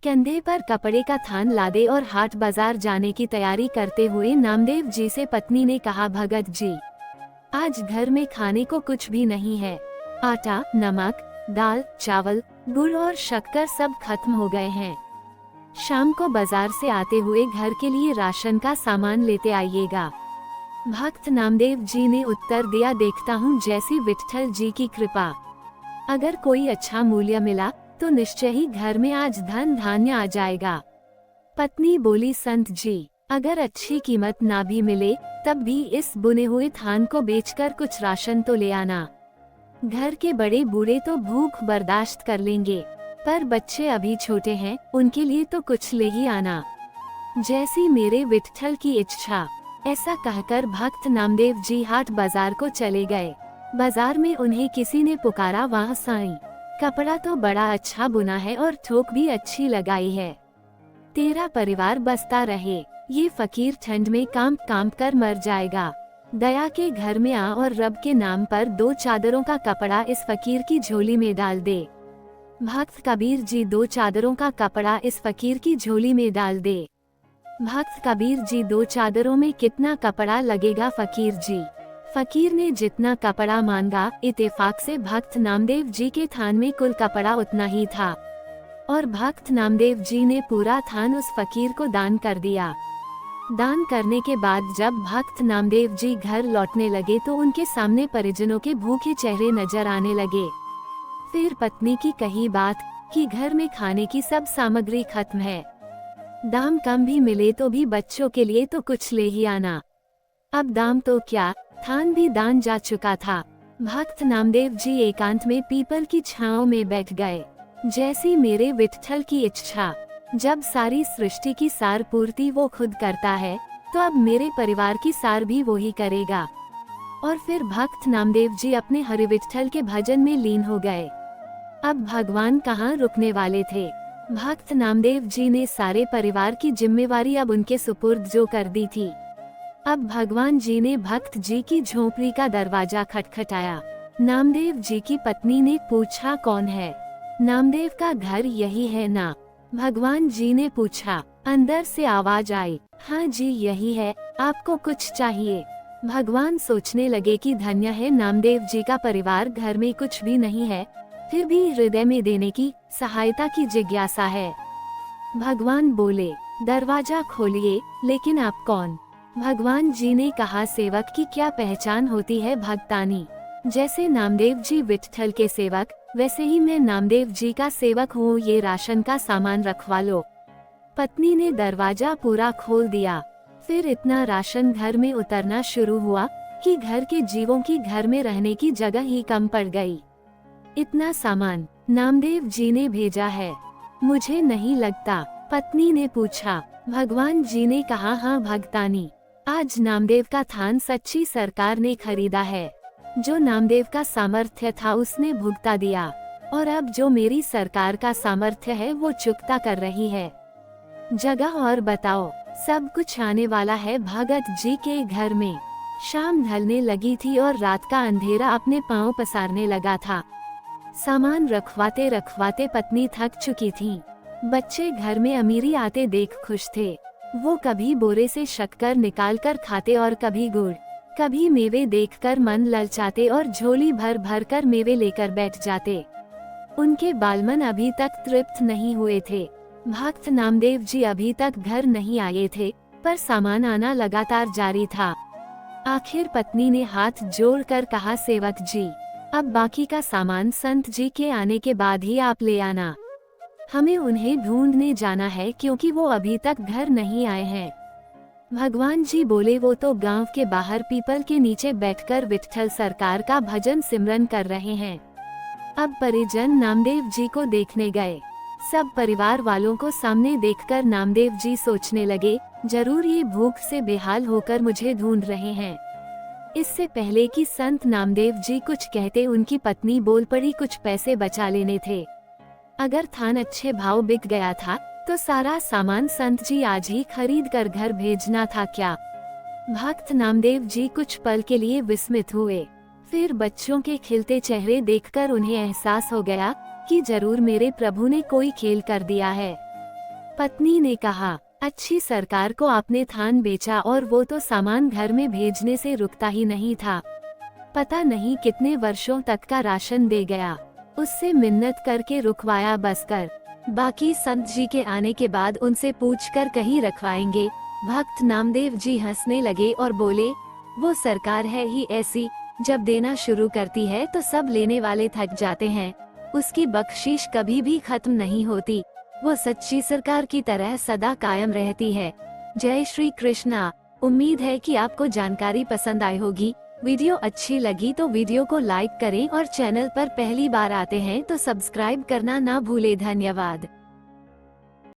कंधे पर कपड़े का थान लादे और हाट बाजार जाने की तैयारी करते हुए नामदेव जी से पत्नी ने कहा, भगत जी, आज घर में खाने को कुछ भी नहीं है। आटा, नमक, दाल, चावल, गुड़ और शक्कर सब खत्म हो गए हैं। शाम को बाजार से आते हुए घर के लिए राशन का सामान लेते आइएगा। भक्त नामदेव जी ने उत्तर दिया, देखता हूँ जैसी विट्ठल जी की कृपा। अगर कोई अच्छा मूल्य मिला तो निश्चय ही घर में आज धन धान्य आ जाएगा। पत्नी बोली, संत जी, अगर अच्छी कीमत ना भी मिले तब भी इस बुने हुए थान को बेचकर कुछ राशन तो ले आना। घर के बड़े बूढ़े तो भूख बर्दाश्त कर लेंगे, पर बच्चे अभी छोटे हैं, उनके लिए तो कुछ ले ही आना। जैसी मेरे विट्ठल की इच्छा। ऐसा कहकर भक्त नामदेव जी हाट बाजार को चले गए। बाजार में उन्हें किसी ने पुकारा, वहाँ साईं, कपड़ा तो बड़ा अच्छा बुना है और थोक भी अच्छी लगाई है। तेरा परिवार बसता रहे। ये फकीर ठंड में काम काम कर मर जाएगा। दया के घर में आ और रब के नाम पर 2 चादरों का कपड़ा इस फकीर की झोली में डाल दे। भक्त कबीर जी 2 चादरों का कपड़ा इस फकीर की झोली में डाल दे। भक्त कबीर जी 2 चादरों में कितना कपड़ा लगेगा फकीर जी? फकीर ने जितना कपड़ा मांगा, इत्तेफाक से भक्त नामदेव जी के थान में कुल कपड़ा उतना ही था और भक्त नामदेव जी ने पूरा थान उस फकीर को दान कर दिया। दान करने के बाद जब भक्त नामदेव जी घर लौटने लगे तो उनके सामने परिजनों के भूखे चेहरे नजर आने लगे। फिर पत्नी की कही बात कि घर में खाने की सब सामग्री खत्म है, दाम कम भी मिले तो भी बच्चों के लिए तो कुछ ले ही आना। अब दाम तो क्या, थान भी दान जा चुका था। भक्त नामदेव जी एकांत में पीपल की छांव में बैठ गए। जैसी मेरे विट्ठल की इच्छा। जब सारी सृष्टि की सार पूर्ति वो खुद करता है तो अब मेरे परिवार की सार भी वो ही करेगा। और फिर भक्त नामदेव जी अपने हरि विट्ठल के भजन में लीन हो गए। अब भगवान कहाँ रुकने वाले थे। भक्त नामदेव जी ने सारे परिवार की जिम्मेवारी अब उनके सुपुर्द जो कर दी थी। अब भगवान जी ने भक्त जी की झोपड़ी का दरवाजा खटखटाया। नामदेव जी की पत्नी ने पूछा, कौन है? नामदेव का घर यही है ना? भगवान जी ने पूछा। अंदर से आवाज आई, हाँ जी यही है, आपको कुछ चाहिए? भगवान सोचने लगे कि धन्य है नामदेव जी का परिवार, घर में कुछ भी नहीं है फिर भी हृदय में देने की, सहायता की जिज्ञासा है। भगवान बोले, दरवाजा खोलिए, लेकिन आप कौन? भगवान जी ने कहा, सेवक की क्या पहचान होती है भक्तानी। जैसे नामदेव जी विट्ठल के सेवक, वैसे ही मैं नामदेव जी का सेवक हूँ, ये राशन का सामान रखवा लो। पत्नी ने दरवाजा पूरा खोल दिया। फिर इतना राशन घर में उतरना शुरू हुआ कि घर के जीवों की घर में रहने की जगह ही कम पड़ गई। इतना सामान नामदेव जी ने भेजा है? मुझे नहीं लगता। पत्नी ने पूछा। भगवान जी ने कहा, हाँ भक्तानी, आज नामदेव का थान सच्ची सरकार ने खरीदा है। जो नामदेव का सामर्थ्य था उसने भुगता दिया और अब जो मेरी सरकार का सामर्थ्य है वो चुकता कर रही है। जगह और बताओ, सब कुछ आने वाला है भगत जी के घर में। शाम ढलने लगी थी और रात का अंधेरा अपने पांव पसारने लगा था। सामान रखवाते रखवाते पत्नी थक चुकी थी। बच्चे घर में अमीरी आते देख खुश थे। वो कभी बोरे से शक्कर निकालकर खाते और कभी गुड़, कभी मेवे देखकर मन ललचाते और झोली भर भर कर मेवे लेकर बैठ जाते। उनके बालमन अभी तक तृप्त नहीं हुए थे। भक्त नामदेव जी अभी तक घर नहीं आए थे, पर सामान आना लगातार जारी था। आखिर पत्नी ने हाथ जोड़कर कहा, सेवक जी, अब बाकी का सामान संत जी के आने के बाद ही आप ले आना। हमें उन्हें ढूंढने जाना है क्योंकि वो अभी तक घर नहीं आए हैं। भगवान जी बोले, वो तो गांव के बाहर पीपल के नीचे बैठकर विट्ठल सरकार का भजन सिमरन कर रहे हैं। अब परिजन नामदेव जी को देखने गए। सब परिवार वालों को सामने देखकर नामदेव जी सोचने लगे, जरूर ये भूख से बेहाल होकर मुझे ढूंढ रहे हैं। इससे पहले कि संत नामदेव जी कुछ कहते उनकी पत्नी बोल पड़ी, कुछ पैसे बचा लेने थे। अगर थान अच्छे भाव बिक गया था तो सारा सामान संत जी आज ही खरीद कर घर भेजना था क्या? भक्त नामदेव जी कुछ पल के लिए विस्मित हुए। फिर बच्चों के खिलते चेहरे देखकर उन्हें एहसास हो गया कि जरूर मेरे प्रभु ने कोई खेल कर दिया है। पत्नी ने कहा, अच्छी सरकार को आपने थान बेचा और वो तो सामान घर में भेजने से रुकता ही नहीं था। पता नहीं कितने वर्षों तक का राशन दे गया। उससे मिन्नत करके रुकवाया बसकर। बाकी संत जी के आने के बाद उनसे पूछकर कहीं रखवाएंगे। भक्त नामदेव जी हंसने लगे और बोले, वो सरकार है ही ऐसी, जब देना शुरू करती है तो सब लेने वाले थक जाते हैं। उसकी बख्शीश कभी भी खत्म नहीं होती। वो सच्ची सरकार की तरह सदा कायम रहती है। जय श्री कृष्णा। उम्मीद है कि आपको जानकारी पसंद आई होगी। वीडियो अच्छी लगी तो वीडियो को लाइक करें और चैनल पर पहली बार आते हैं तो सब्सक्राइब करना ना भूले। धन्यवाद।